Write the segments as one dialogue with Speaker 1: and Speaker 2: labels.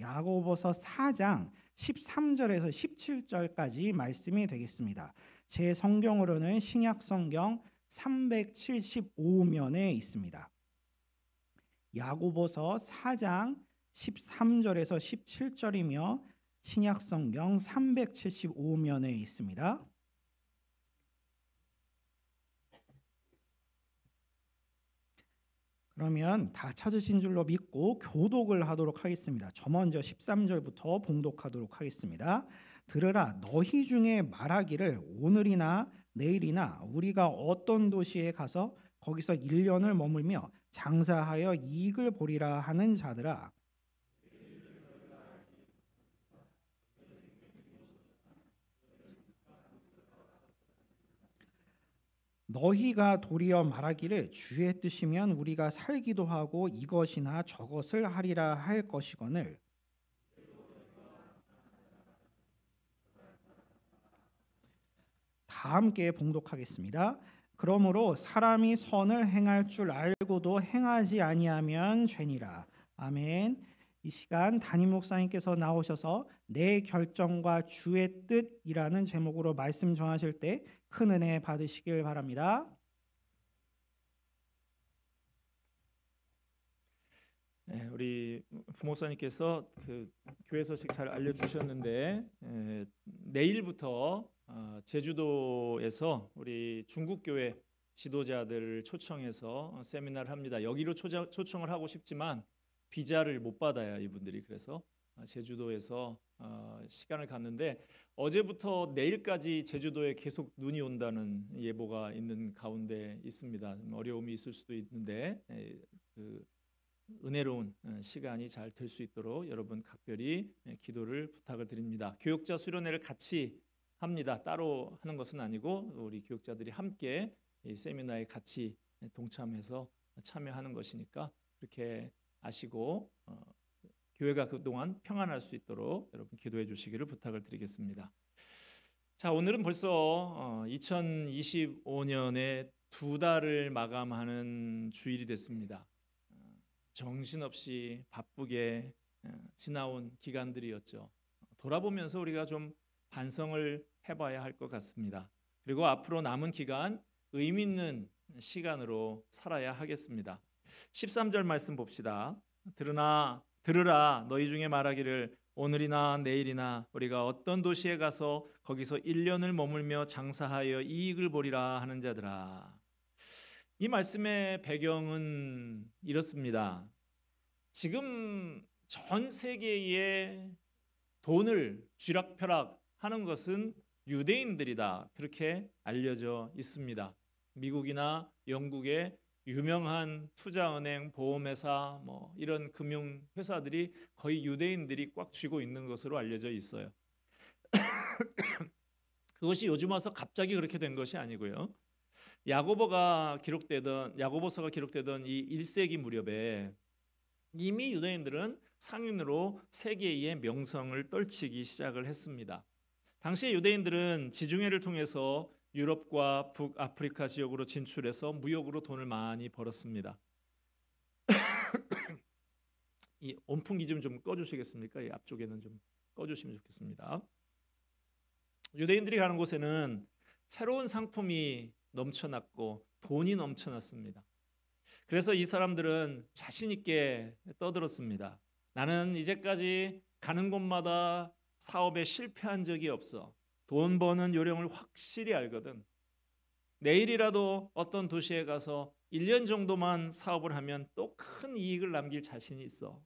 Speaker 1: 야고보서 4장 13절에서 17절까지 말씀이 되겠습니다. 제 성경으로는 신약 성경 375면에 있습니다. 야고보서 4장 13절에서 17절이며 신약 성경 375면에 있습니다. 그러면 다 찾으신 줄로 믿고 교독을 하도록 하겠습니다. 저 먼저 13절부터 봉독하도록 하겠습니다. 들으라, 너희 중에 말하기를 오늘이나 내일이나 우리가 어떤 도시에 가서 거기서 1년을 머물며 장사하여 이익을 보리라 하는 자들아, 너희가 도리어 말하기를 주의 뜻이면 우리가 살기도 하고 이것이나 저것을 하리라 할 것이거늘 다 함께 봉독하겠습니다. 그러므로 사람이 선을 행할 줄 알고도 행하지 아니하면 죄니라. 아멘. 이 시간 담임 목사님께서 나오셔서 내 결정과 주의 뜻이라는 제목으로 말씀 전하실 때 큰 은혜 받으시길 바랍니다.
Speaker 2: 네, 우리 부목사님께서 그 교회 소식 잘 알려주셨는데 내일부터 제주도에서 우리 중국 교회 지도자들을 초청해서 세미나를 합니다. 여기로 초청을 하고 싶지만 비자를 못 받아요, 이분들이. 그래서 제주도에서 시간을 갖는데 어제부터 내일까지 제주도에 계속 눈이 온다는 예보가 있는 가운데 있습니다. 어려움이 있을 수도 있는데 그 은혜로운 시간이 잘 될 수 있도록 여러분 각별히 기도를 부탁을 드립니다. 교육자 수련회를 같이 합니다. 따로 하는 것은 아니고 우리 교육자들이 함께 이 세미나에 같이 동참해서 참여하는 것이니까 그렇게 아시고 교회가 그동안 평안할 수 있도록 여러분 기도해 주시기를 부탁을 드리겠습니다. 자, 오늘은 벌써 2025년의 2달을 마감하는 주일이 됐습니다. 정신없이 바쁘게 지나온 기간들이었죠. 돌아보면서 우리가 좀 반성을 해봐야 할 것 같습니다. 그리고 앞으로 남은 기간 의미 있는 시간으로 살아야 하겠습니다. 13절 말씀 봅시다. 들으라, 너희 중에 말하기를 오늘이나 내일이나 우리가 어떤 도시에 가서 거기서 1년을 머물며 장사하여 이익을 보리라 하는 자들아. 이 말씀의 배경은 이렇습니다. 지금 전 세계에 돈을 쥐락펴락하는 것은 유대인들이다, 그렇게 알려져 있습니다. 미국이나 영국의 유명한 투자은행, 보험회사, 이런 금융회사들이 거의 유대인들이 꽉 쥐고 있는 것으로 알려져 있어요. 그것이 요즘 와서 갑자기 그렇게 된 것이 아니고요. 야고보서가 기록되던 이 1세기 무렵에 이미 유대인들은 상인으로 세계의 명성을 떨치기 시작을 했습니다. 당시 유대인들은 지중해를 통해서 유럽과 북아프리카 지역으로 진출해서 무역으로 돈을 많이 벌었습니다. 이 온풍기 좀 꺼주시겠습니까? 이 앞쪽에는 좀 꺼주시면 좋겠습니다. 유대인들이 가는 곳에는 새로운 상품이 넘쳐났고 돈이 넘쳐났습니다. 그래서 이 사람들은 자신 있게 떠들었습니다. 나는 이제까지 가는 곳마다 사업에 실패한 적이 없어. 돈 버는 요령을 확실히 알거든. 내일이라도 어떤 도시에 가서 1년 정도만 사업을 하면 또 큰 이익을 남길 자신이 있어.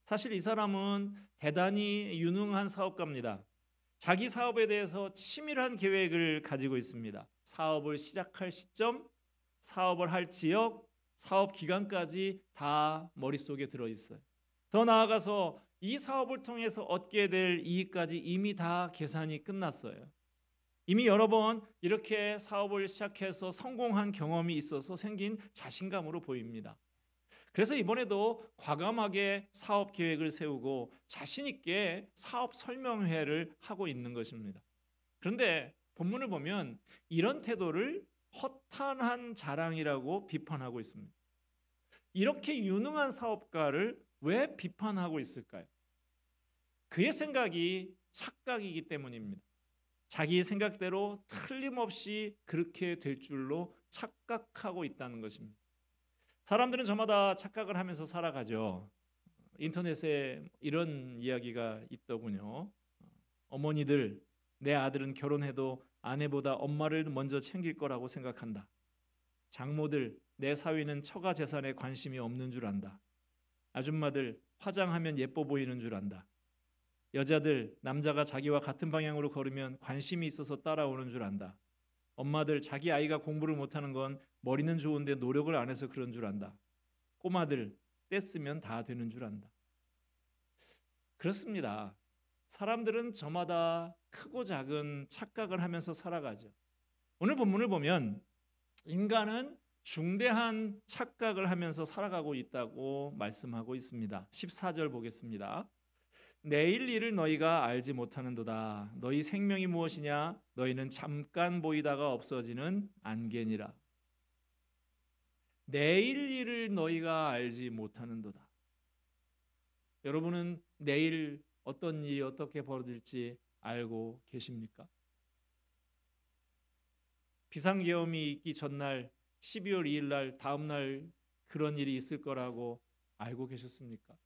Speaker 2: 사실 이 사람은 대단히 유능한 사업가입니다. 자기 사업에 대해서 치밀한 계획을 가지고 있습니다. 사업을 시작할 시점, 사업을 할 지역, 사업 기간까지 다 머릿속에 들어있어요. 더 나아가서 이 사업을 통해서 얻게 될 이익까지 이미 다 계산이 끝났어요. 이미 여러 번 이렇게 사업을 시작해서 성공한 경험이 있어서 생긴 자신감으로 보입니다. 그래서 이번에도 과감하게 사업 계획을 세우고 자신 있게 사업 설명회를 하고 있는 것입니다. 그런데 본문을 보면 이런 태도를 허탄한 자랑이라고 비판하고 있습니다. 이렇게 유능한 사업가를 왜 비판하고 있을까요? 그의 생각이 착각이기 때문입니다. 자기 생각대로 틀림없이 그렇게 될 줄로 착각하고 있다는 것입니다. 사람들은 저마다 착각을 하면서 살아가죠. 인터넷에 이런 이야기가 있더군요. 어머니들, 내 아들은 결혼해도 아내보다 엄마를 먼저 챙길 거라고 생각한다. 장모들, 내 사위는 처가 재산에 관심이 없는 줄 안다. 아줌마들, 화장하면 예뻐 보이는 줄 안다. 여자들, 남자가 자기와 같은 방향으로 걸으면 관심이 있어서 따라오는 줄 안다. 엄마들, 자기 아이가 공부를 못하는 건 머리는 좋은데 노력을 안 해서 그런 줄 안다. 꼬마들, 떼쓰면 다 되는 줄 안다. 그렇습니다. 사람들은 저마다 크고 작은 착각을 하면서 살아가죠. 오늘 본문을 보면 인간은 중대한 착각을 하면서 살아가고 있다고 말씀하고 있습니다. 14절 보겠습니다. 내일 일을 너희가 알지 못하는도다. 너희 생명이 무엇이냐? 너희는 잠깐 보이다가 없어지는 안개니라. 내일 일을 너희가 알지 못하는도다. 여러분은 내일 어떤 일이 어떻게 벌어질지 알고 계십니까? 비상계엄이 있기 전날 12월 2일 날 다음 날 그런 일이 있을 거라고 알고 계셨습니까?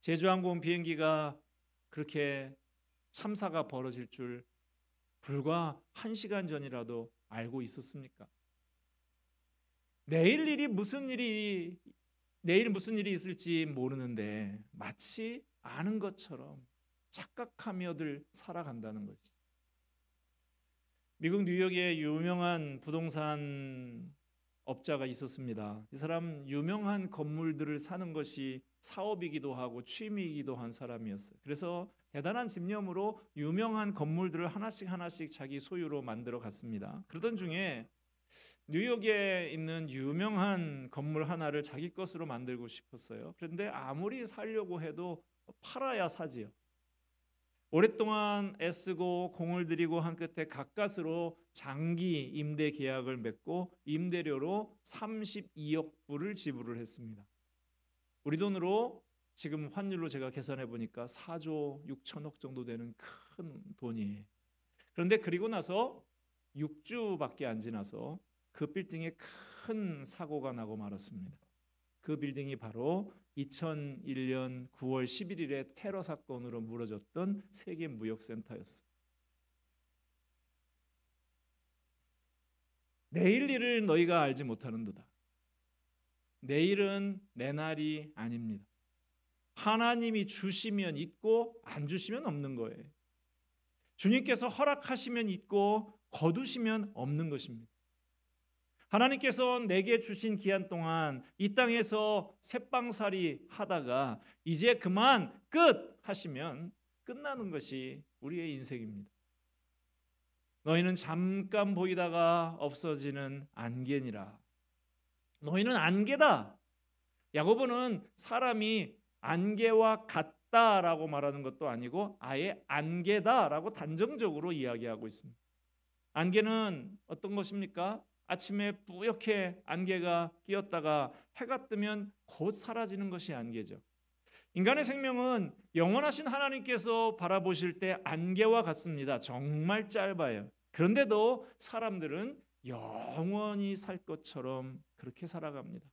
Speaker 2: 제주항공 비행기가 그렇게 참사가 벌어질 줄 불과 1시간 전이라도 알고 있었습니까? 내일 무슨 일이 있을지 모르는데 마치 아는 것처럼 착각하며들 살아간다는 거지. 미국 뉴욕에 유명한 부동산 업자가 있었습니다. 이 사람 유명한 건물들을 사는 것이 사업이기도 하고 취미이기도 한 사람이었어요. 그래서 대단한 집념으로 유명한 건물들을 하나씩 자기 소유로 만들어 갔습니다. 그러던 중에 뉴욕에 있는 유명한 건물 하나를 자기 것으로 만들고 싶었어요. 그런데 아무리 살려고 해도 팔아야 사지요. 오랫동안 애쓰고 공을 들이고 한 끝에 가까스로 장기 임대 계약을 맺고 임대료로 32억 불을 지불을 했습니다. 우리 돈으로 지금 환율로 제가 계산해 보니까 4조 6천억 정도 되는 큰 돈이에요. 그런데 그리고 나서 6주밖에 안 지나서 그 빌딩에 큰 사고가 나고 말았습니다. 그 빌딩이 바로 2001년 9월 11일에 테러 사건으로 무너졌던 세계무역센터였어요. 내일 일을 너희가 알지 못하는도다. 내일은 내 날이 아닙니다. 하나님이 주시면 있고 안 주시면 없는 거예요. 주님께서 허락하시면 있고 거두시면 없는 것입니다. 하나님께서 내게 주신 기한 동안 이 땅에서 새빵살이 하다가 이제 그만 끝 하시면 끝나는 것이 우리의 인생입니다. 너희는 잠깐 보이다가 없어지는 안개니라. 너희는 안개다. 야고보는 사람이 안개와 같다라고 말하는 것도 아니고 아예 안개다라고 단정적으로 이야기하고 있습니다. 안개는 어떤 것입니까? 아침에 뿌옇게 안개가 끼었다가 해가 뜨면 곧 사라지는 것이 안개죠. 인간의 생명은 영원하신 하나님께서 바라보실 때 안개와 같습니다. 정말 짧아요. 그런데도 사람들은 영원히 살 것처럼 그렇게 살아갑니다.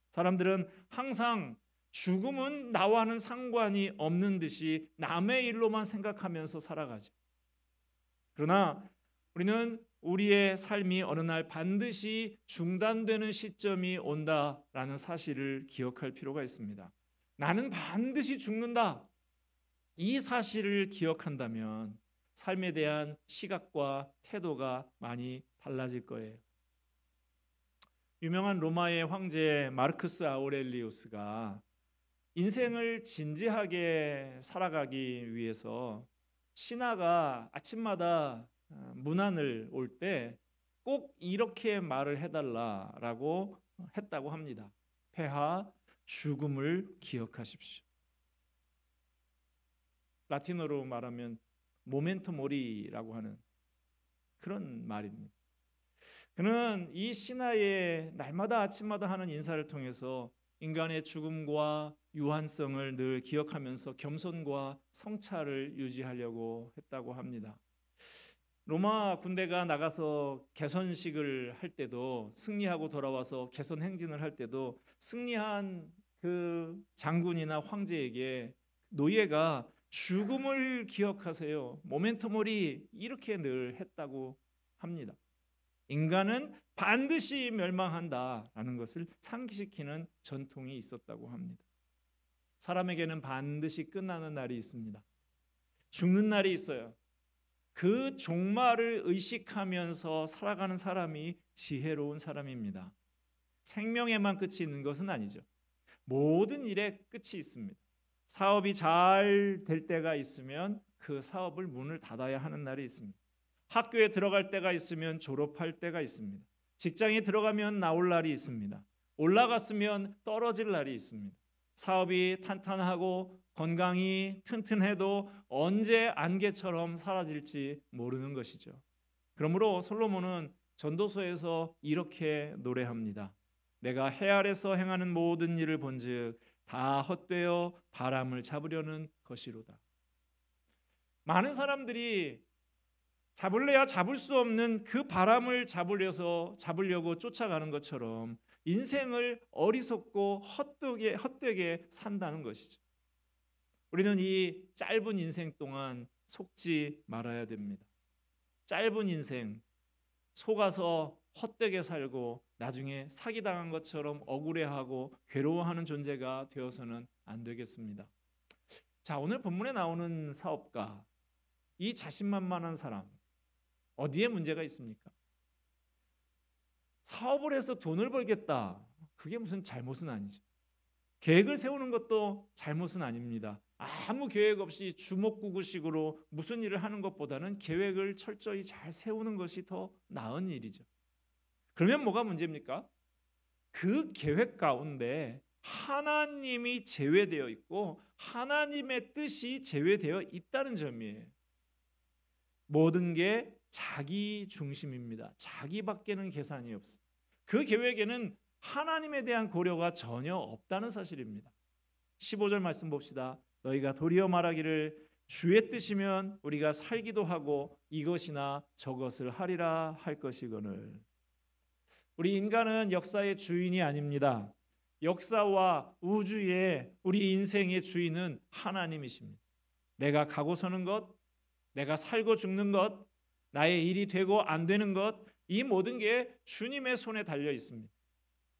Speaker 2: 사람들은 항상 죽음은 나와는 상관이 없는 듯이 남의 일로만 생각하면서 살아가죠. 그러나 우리는 우리의 삶이 어느 날 반드시 중단되는 시점이 온다라는 사실을 기억할 필요가 있습니다. 나는 반드시 죽는다. 이 사실을 기억한다면 삶에 대한 시각과 태도가 많이 달라질 거예요. 유명한 로마의 황제 마르크스 아우렐리우스가 인생을 진지하게 살아가기 위해서 신하가 아침마다 문안을 올 때 꼭 이렇게 말을 해달라라고 했다고 합니다. 폐하, 죽음을 기억하십시오. 라틴어로 말하면 모멘토 모리라고 하는 그런 말입니다. 그는 이 신하의 날마다 아침마다 하는 인사를 통해서 인간의 죽음과 유한성을 늘 기억하면서 겸손과 성찰을 유지하려고 했다고 합니다. 로마 군대가 나가서 개선식을 할 때도, 승리하고 돌아와서 개선 행진을 할 때도 승리한 그 장군이나 황제에게 노예가 죽음을 기억하세요, 모멘토모리, 이렇게 늘 했다고 합니다. 인간은 반드시 멸망한다라는 것을 상기시키는 전통이 있었다고 합니다. 사람에게는 반드시 끝나는 날이 있습니다. 죽는 날이 있어요. 그 종말을 의식하면서 살아가는 사람이 지혜로운 사람입니다. 생명에만 끝이 있는 것은 아니죠. 모든 일에 끝이 있습니다. 사업이 잘 될 때가 있으면 그 사업을 문을 닫아야 하는 날이 있습니다. 학교에 들어갈 때가 있으면 졸업할 때가 있습니다. 직장에 들어가면 나올 날이 있습니다. 올라갔으면 떨어질 날이 있습니다. 사업이 탄탄하고 건강이 튼튼해도 언제 안개처럼 사라질지 모르는 것이죠. 그러므로 솔로몬은 전도서에서 이렇게 노래합니다. 내가 해 아래서 행하는 모든 일을 본즉 다 헛되어 바람을 잡으려는 것이로다. 많은 사람들이 잡을래야 잡을 수 없는 그 바람을 잡으려고 쫓아가는 것처럼 인생을 어리석고 헛되게 산다는 것이죠. 우리는 이 짧은 인생 동안 속지 말아야 됩니다. 짧은 인생 속아서 헛되게 살고 나중에 사기당한 것처럼 억울해하고 괴로워하는 존재가 되어서는 안 되겠습니다. 자, 오늘 본문에 나오는 사업가, 이 자신만만한 사람, 어디에 문제가 있습니까? 사업을 해서 돈을 벌겠다, 그게 무슨 잘못은 아니죠. 계획을 세우는 것도 잘못은 아닙니다. 아무 계획 없이 주먹구구식으로 무슨 일을 하는 것보다는 계획을 철저히 잘 세우는 것이 더 나은 일이죠. 그러면 뭐가 문제입니까? 그 계획 가운데 하나님이 제외되어 있고 하나님의 뜻이 제외되어 있다는 점이에요. 모든 게 자기 중심입니다. 자기밖에는 계산이 없어요. 그 계획에는 하나님에 대한 고려가 전혀 없다는 사실입니다. 15절 말씀 봅시다. 너희가 도리어 말하기를 주의 뜻이면 우리가 살기도 하고 이것이나 저것을 하리라 할 것이거늘. 우리 인간은 역사의 주인이 아닙니다. 역사와 우주의 우리 인생의 주인은 하나님이십니다. 내가 가고 서는 것, 내가 살고 죽는 것, 나의 일이 되고 안 되는 것, 이 모든 게 주님의 손에 달려 있습니다.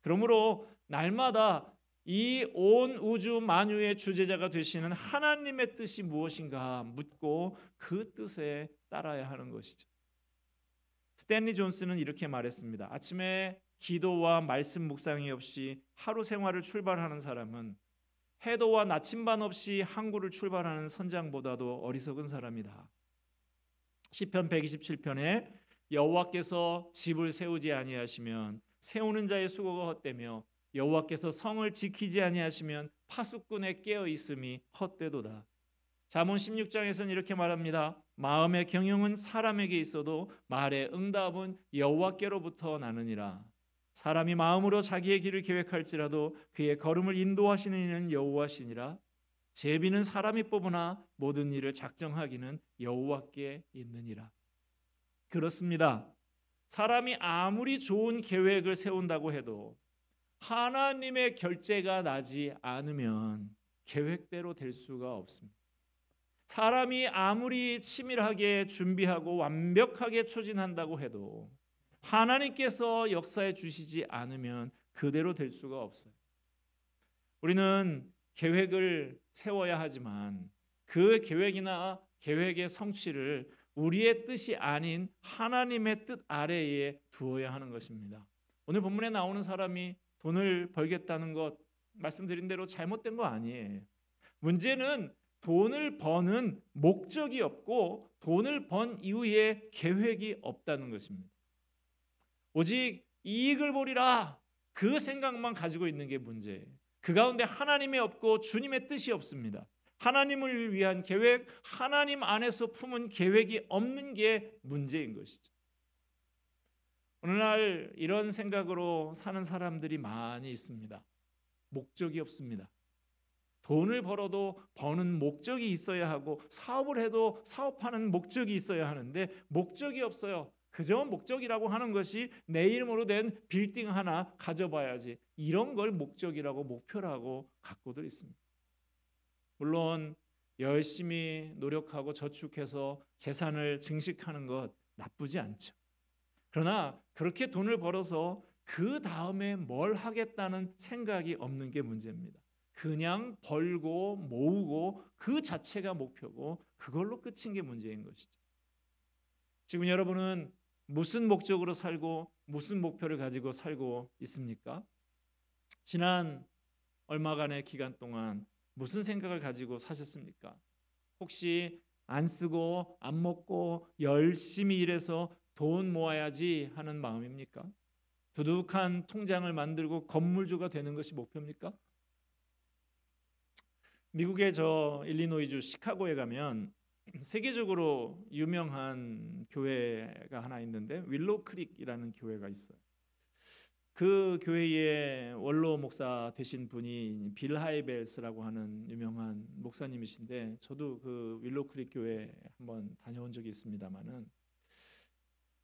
Speaker 2: 그러므로 날마다 이 온 우주 만유의 주재자가 되시는 하나님의 뜻이 무엇인가 묻고 그 뜻에 따라야 하는 것이죠. 스탠리 존스는 이렇게 말했습니다. 아침에 기도와 말씀 묵상이 없이 하루 생활을 출발하는 사람은 해도와 나침반 없이 항구를 출발하는 선장보다도 어리석은 사람이다. 시편 127편에 여호와께서 집을 세우지 아니하시면 세우는 자의 수고가 헛되며 여호와께서 성을 지키지 아니하시면 파수꾼의 깨어 있음이 헛되도다. 잠언 16장에서는 이렇게 말합니다. 마음의 경영은 사람에게 있어도 말의 응답은 여호와께로부터 나느니라. 사람이 마음으로 자기의 길을 계획할지라도 그의 걸음을 인도하시는 이는 여호와시니라. 제비는 사람이 뽑으나 모든 일을 작정하기는 여호와께 있느니라. 그렇습니다. 사람이 아무리 좋은 계획을 세운다고 해도 하나님의 결재가 나지 않으면 계획대로 될 수가 없습니다. 사람이 아무리 치밀하게 준비하고 완벽하게 추진한다고 해도 하나님께서 역사해 주시지 않으면 그대로 될 수가 없어요. 우리는 계획을 세워야 하지만 그 계획이나 계획의 성취를 우리의 뜻이 아닌 하나님의 뜻 아래에 두어야 하는 것입니다. 오늘 본문에 나오는 사람이 돈을 벌겠다는 것 말씀드린 대로 잘못된 거 아니에요. 문제는 돈을 버는 목적이 없고 돈을 번 이후에 계획이 없다는 것입니다. 오직 이익을 보리라 그 생각만 가지고 있는 게 문제예요. 그 가운데 하나님이 없고 주님의 뜻이 없습니다. 하나님을 위한 계획, 하나님 안에서 품은 계획이 없는 게 문제인 것이죠. 오늘날 이런 생각으로 사는 사람들이 많이 있습니다. 목적이 없습니다. 돈을 벌어도 버는 목적이 있어야 하고 사업을 해도 사업하는 목적이 있어야 하는데 목적이 없어요. 그저 목적이라고 하는 것이 내 이름으로 된 빌딩 하나 가져봐야지, 이런 걸 목적이라고 목표라고 갖고들 있습니다. 물론 열심히 노력하고 저축해서 재산을 증식하는 것 나쁘지 않죠. 그러나 그렇게 돈을 벌어서 그 다음에 뭘 하겠다는 생각이 없는 게 문제입니다. 그냥 벌고 모으고 그 자체가 목표고 그걸로 끝인 게 문제인 것이죠. 지금 여러분은 무슨 목적으로 살고 무슨 목표를 가지고 살고 있습니까? 지난 얼마간의 기간 동안 무슨 생각을 가지고 사셨습니까? 혹시 안 쓰고 안 먹고 열심히 일해서 돈 모아야지 하는 마음입니까? 두둑한 통장을 만들고 건물주가 되는 것이 목표입니까? 미국의 저 일리노이주 시카고에 가면 세계적으로 유명한 교회가 하나 있는데 윌로우 크릭이라는 교회가 있어요. 그 교회의 원로 목사 되신 분이 빌 하이벨스라고 하는 유명한 목사님이신데, 저도 그 윌로우 크릭 교회 한번 다녀온 적이 있습니다만은,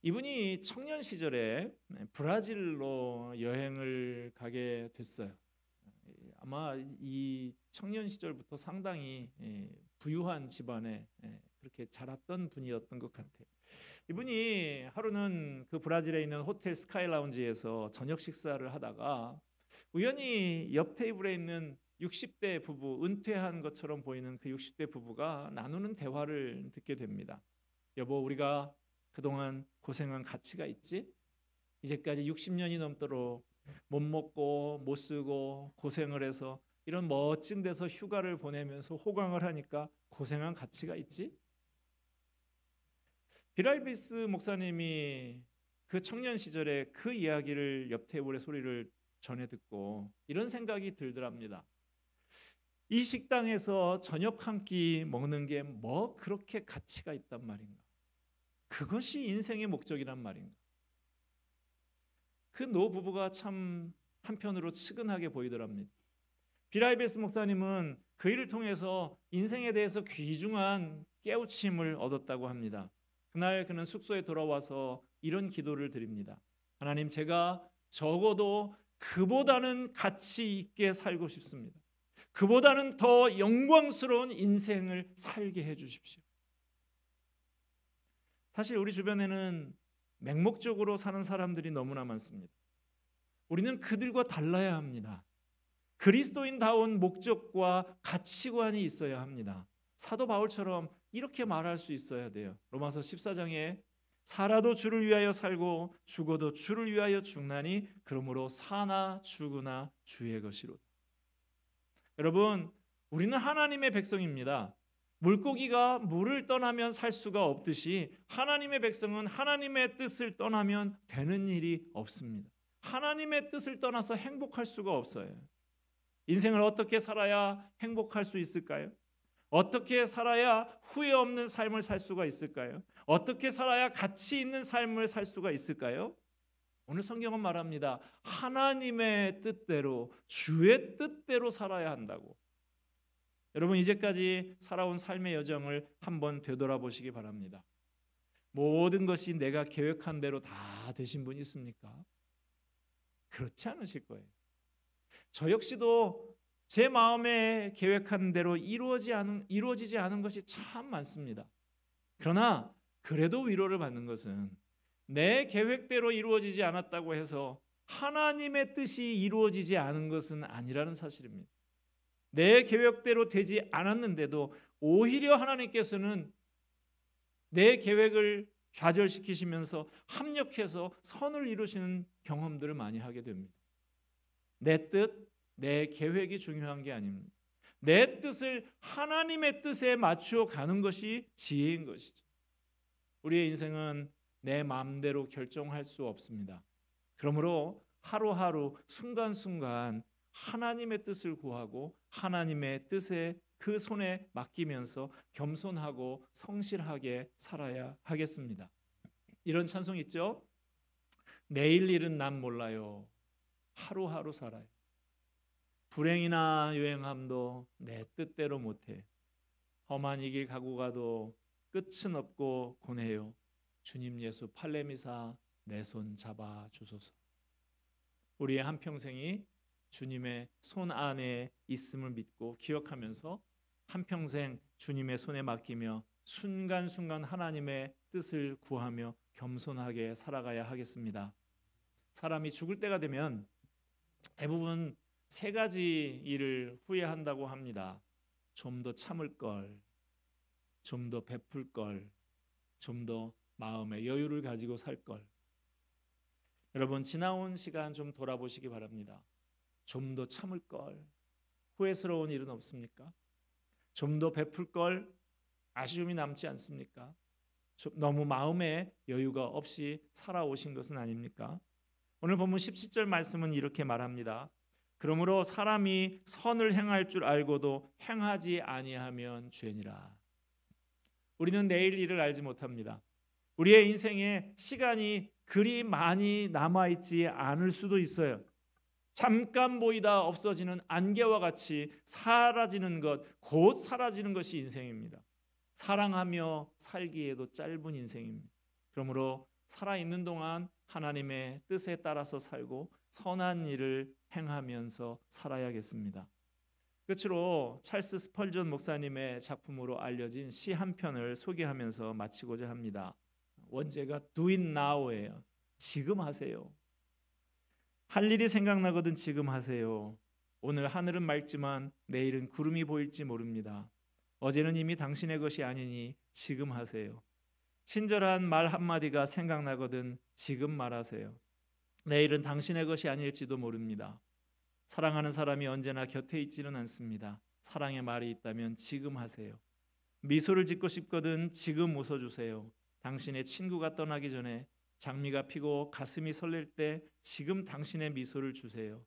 Speaker 2: 이분이 청년 시절에 브라질로 여행을 가게 됐어요. 아마 이 청년 시절부터 상당히 부유한 집안에 그렇게 자랐던 분이었던 것 같아요. 이분이 하루는 그 브라질에 있는 호텔 스카이 라운지에서 저녁 식사를 하다가 우연히 옆 테이블에 있는 60대 부부, 은퇴한 것처럼 보이는 그 60대 부부가 나누는 대화를 듣게 됩니다. 여보, 우리가 그동안 고생한 가치가 있지? 이제까지 60년이 넘도록 못 먹고 못 쓰고 고생을 해서 이런 멋진 데서 휴가를 보내면서 호강을 하니까 고생한 가치가 있지? 빌하이베스 목사님이 그 청년 시절에 그 이야기를 옆 테이블의 소리를 전해 듣고 이런 생각이 들더랍니다. 이 식당에서 저녁 한 끼 먹는 게 뭐 그렇게 가치가 있단 말인가? 그것이 인생의 목적이란 말인가? 그 노부부가 참 한편으로 측은하게 보이더랍니다. 빌하이베스 목사님은 그 일을 통해서 인생에 대해서 귀중한 깨우침을 얻었다고 합니다. 그날 그는 숙소에 돌아와서 이런 기도를 드립니다. 하나님, 제가 적어도 그보다는 가치 있게 살고 싶습니다. 그보다는 더 영광스러운 인생을 살게 해주십시오. 사실 우리 주변에는 맹목적으로 사는 사람들이 너무나 많습니다. 우리는 그들과 달라야 합니다. 그리스도인다운 목적과 가치관이 있어야 합니다. 사도 바울처럼 이렇게 말할 수 있어야 돼요. 로마서 14장에 살아도 주를 위하여 살고 죽어도 주를 위하여 죽나니 그러므로 사나 죽으나 주의 것이로다. 여러분, 우리는 하나님의 백성입니다. 물고기가 물을 떠나면 살 수가 없듯이 하나님의 백성은 하나님의 뜻을 떠나면 되는 일이 없습니다. 하나님의 뜻을 떠나서 행복할 수가 없어요. 인생을 어떻게 살아야 행복할 수 있을까요? 어떻게 살아야 후회 없는 삶을 살 수가 있을까요? 어떻게 살아야 가치 있는 삶을 살 수가 있을까요? 오늘 성경은 말합니다. 하나님의 뜻대로, 주의 뜻대로 살아야 한다고. 여러분, 이제까지 살아온 삶의 여정을 한번 되돌아보시기 바랍니다. 모든 것이 내가 계획한 대로 다 되신 분이 있습니까? 그렇지 않으실 거예요. 저 역시도 제 마음에 계획한 대로 이루어지지 않은 것이 참 많습니다. 그러나 그래도 위로를 받는 것은 내 계획대로 이루어지지 않았다고 해서 하나님의 뜻이 이루어지지 않은 것은 아니라는 사실입니다. 내 계획대로 되지 않았는데도 오히려 하나님께서는 내 계획을 좌절시키시면서 합력해서 선을 이루시는 경험들을 많이 하게 됩니다. 내 뜻, 내 계획이 중요한 게 아닙니다. 내 뜻을 하나님의 뜻에 맞추어 가는 것이 지혜인 것이죠. 우리의 인생은 내 마음대로 결정할 수 없습니다. 그러므로 하루하루 순간순간 하나님의 뜻을 구하고 하나님의 뜻에 그 손에 맡기면서 겸손하고 성실하게 살아야 하겠습니다. 이런 찬송 있죠? 내일 일은 난 몰라요. 하루하루 살아요. 불행이나 유행함도 내 뜻대로 못해. 험한 이 길 가고 가도 끝은 없고 고뇌요. 주님 예수 팔레미사 내 손 잡아 주소서. 우리의 한평생이 주님의 손 안에 있음을 믿고 기억하면서 한평생 주님의 손에 맡기며 순간순간 하나님의 뜻을 구하며 겸손하게 살아가야 하겠습니다. 사람이 죽을 때가 되면 대부분 세 가지 일을 후회한다고 합니다. 좀 더 참을 걸, 좀 더 베풀 걸, 좀 더 마음의 여유를 가지고 살 걸. 여러분, 지나온 시간 좀 돌아보시기 바랍니다. 좀 더 참을 걸, 후회스러운 일은 없습니까? 좀 더 베풀 걸, 아쉬움이 남지 않습니까? 너무 마음에 여유가 없이 살아오신 것은 아닙니까? 오늘 본문 17절 말씀은 이렇게 말합니다. 그러므로 사람이 선을 행할 줄 알고도 행하지 아니하면 죄니라. 우리는 내일 일을 알지 못합니다. 우리의 인생에 시간이 그리 많이 남아있지 않을 수도 있어요. 잠깐 보이다 없어지는 안개와 같이 사라지는 것, 곧 사라지는 것이 인생입니다. 사랑하며 살기에도 짧은 인생입니다. 그러므로 살아있는 동안 하나님의 뜻에 따라서 살고 선한 일을 행하면서 살아야겠습니다. 끝으로 찰스 스펄전 목사님의 작품으로 알려진 시 한 편을 소개하면서 마치고자 합니다. 원제가 Do it now예요. 지금 하세요. 할 일이 생각나거든 지금 하세요. 오늘 하늘은 맑지만 내일은 구름이 보일지 모릅니다. 어제는 이미 당신의 것이 아니니 지금 하세요. 친절한 말 한마디가 생각나거든 지금 말하세요. 내일은 당신의 것이 아닐지도 모릅니다. 사랑하는 사람이 언제나 곁에 있지는 않습니다. 사랑의 말이 있다면 지금 하세요. 미소를 짓고 싶거든 지금 웃어주세요. 당신의 친구가 떠나기 전에 장미가 피고 가슴이 설렐 때 지금 당신의 미소를 주세요.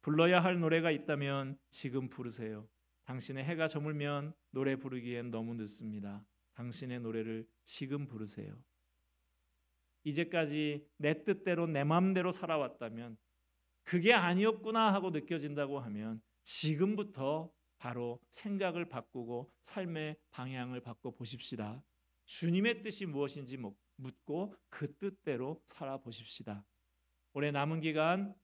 Speaker 2: 불러야 할 노래가 있다면 지금 부르세요. 당신의 해가 저물면 노래 부르기엔 너무 늦습니다. 당신의 노래를 지금 부르세요. 이제까지 내 뜻대로 내 마음대로 살아왔다면 그게 아니었구나 하고 느껴진다고 하면 지금부터 바로 생각을 바꾸고 삶의 방향을 바꿔 보십시다. 주님의 뜻이 무엇인지 묻고 그 뜻대로 살아보십시다. 올해 남은 기간,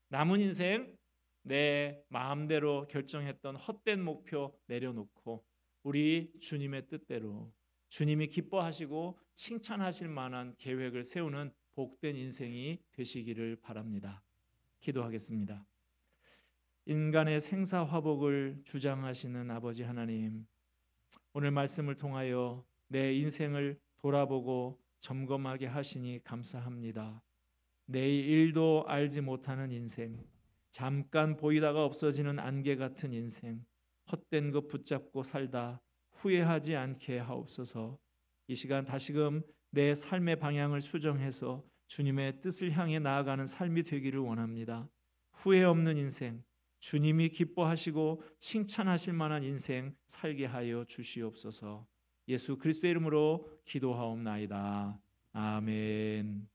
Speaker 2: 남은 인생 내 마음대로 결정했던 헛된 목표 내려놓고 우리 주님의 뜻대로 주님이 기뻐하시고 칭찬하실 만한 계획을 세우는 복된 인생이 되시기를 바랍니다. 기도하겠습니다. 인간의 생사화복을 주장하시는 아버지 하나님, 오늘 말씀을 통하여 내 인생을 돌아보고 점검하게 하시니 감사합니다. 내일도 알지 못하는 인생, 잠깐 보이다가 없어지는 안개 같은 인생, 헛된 것 붙잡고 살다 후회하지 않게 하옵소서. 이 시간 다시금 내 삶의 방향을 수정해서 주님의 뜻을 향해 나아가는 삶이 되기를 원합니다. 후회 없는 인생, 주님이 기뻐하시고 칭찬하실 만한 인생 살게 하여 주시옵소서. 예수 그리스도의 이름으로 기도하옵나이다. 아멘.